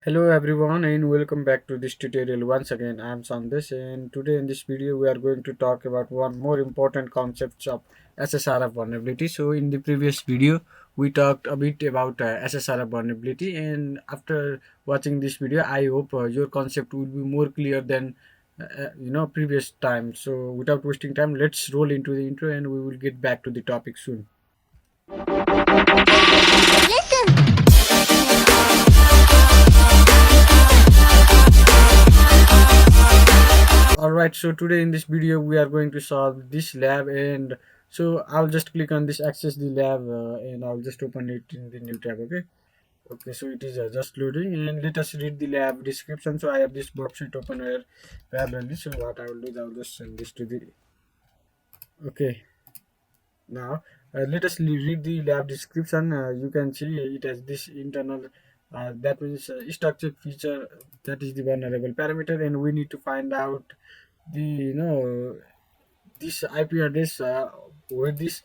Hello everyone and welcome back to this tutorial. Once again, I am Sandesh, and today in this video we are going to talk about one more important concept of SSRF vulnerability. So in the previous video we talked a bit about SSRF vulnerability, and after watching this video I hope your concept will be more clear than previous time. So without wasting time, let's roll into the intro and we will get back to the topic soon. Alright, so today in this video we are going to solve this lab, and so I'll just click on this access the lab, and I'll just open it in the new tab. Okay, so it is just loading, and let us read the lab description. So I have this burpsuite open where parallelly. So what I will do is I'll just send this to the okay. Now let us read the lab description. You can see it has this internal, that means structured feature, that is the vulnerable parameter, and we need to find out the this IP address where this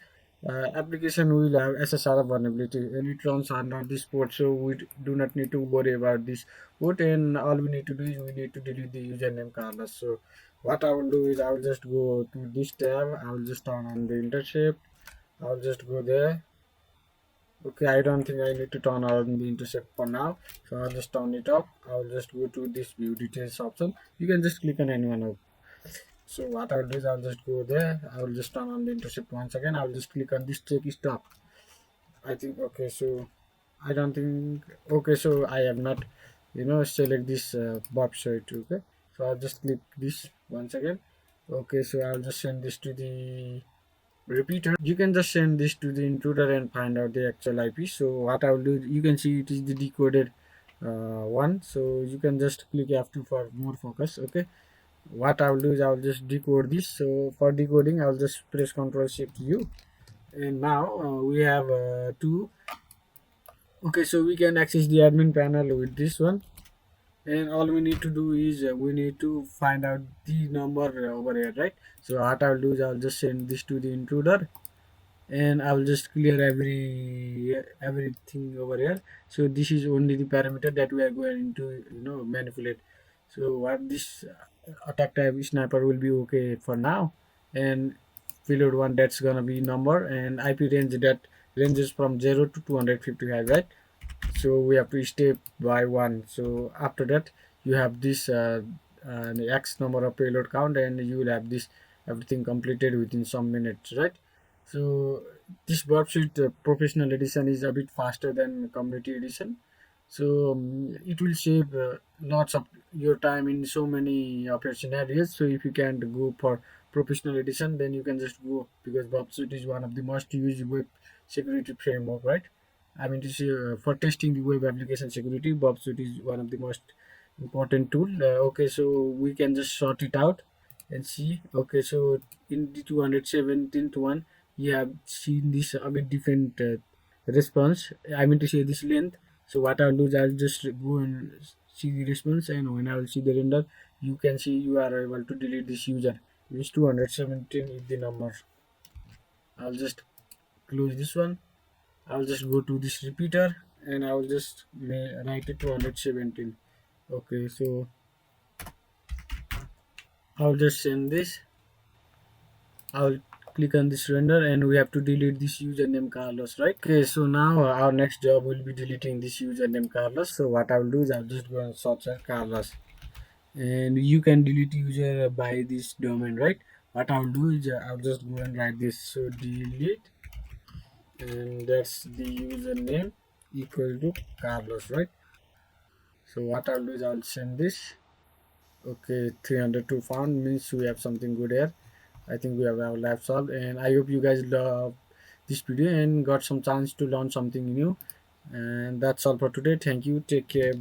application will have SSRF vulnerability, and it runs under this port, so we do not need to worry about this port, and all we need to do is we need to delete the username Carlos. So what I will do is I will just go to this tab, I will just turn on the intercept, I'll just go there. Okay, I don't think I need to turn on the intercept for now, so I'll just turn it off. I'll just go to this view details option. You can just click on any one of. So what I'll do is I'll just go there. I'll just turn on the intercept once again. I'll just click on this check stop. I think okay. So I don't think okay. So I have not, select this bob shirt. Okay. So I'll just click this once again. Okay. So I'll just send this to the repeater. You can just send this to the intruder and find out the actual IP. So what I will do, you can see it is the decoded one. So you can just click F2 for more focus. Okay, what I will do is I will just decode this. So for decoding I will just press Ctrl Shift U, and now we have two. Okay, so we can access the admin panel with this one, and all we need to do is we need to find out the number over here, right? So what I will do is I will just send this to the intruder, and I will just clear everything over here. So this is only the parameter that we are going to manipulate. So what this attack type sniper will be okay for now, and payload one, that's gonna be number, and IP range that ranges from 0 to 255, right? So we have to step by one. So after that you have this the x number of payload count, and you will have this everything completed within some minutes, right? So this burpsuite professional edition is a bit faster than community edition, so it will save lots of your time in so many of your scenarios. So if you can't go for professional edition, then you can just go, because burpsuite is one of the most used web security framework, right? I mean to say, for testing the web application security, burpsuite is one of the most important tool. Okay, so we can just sort it out and see. Okay, so in the 217th one, you have seen this a bit different response. I mean to say this length. So what I'll do is I'll just go and see the response, and when I will see the render, you can see you are able to delete this user. This 217 is the number. I'll just close this one. I'll just go to this repeater, and I will just write it 217. Okay, so I'll just send this. I'll click on this render, and we have to delete this username Carlos, right? Okay, so now our next job will be deleting this username Carlos. So what I will do is I'll just go and search Carlos, and you can delete user by this domain, right? What I'll do is I'll just go and write this. So delete, and that's the username equal to Carlos, right? So what I'll do is I'll send this. Okay, 302 found, means we have something good here. I think we have our lab solved, and I hope you guys love this video and got some chance to learn something new. And that's all for today. Thank you. Take care. Bye.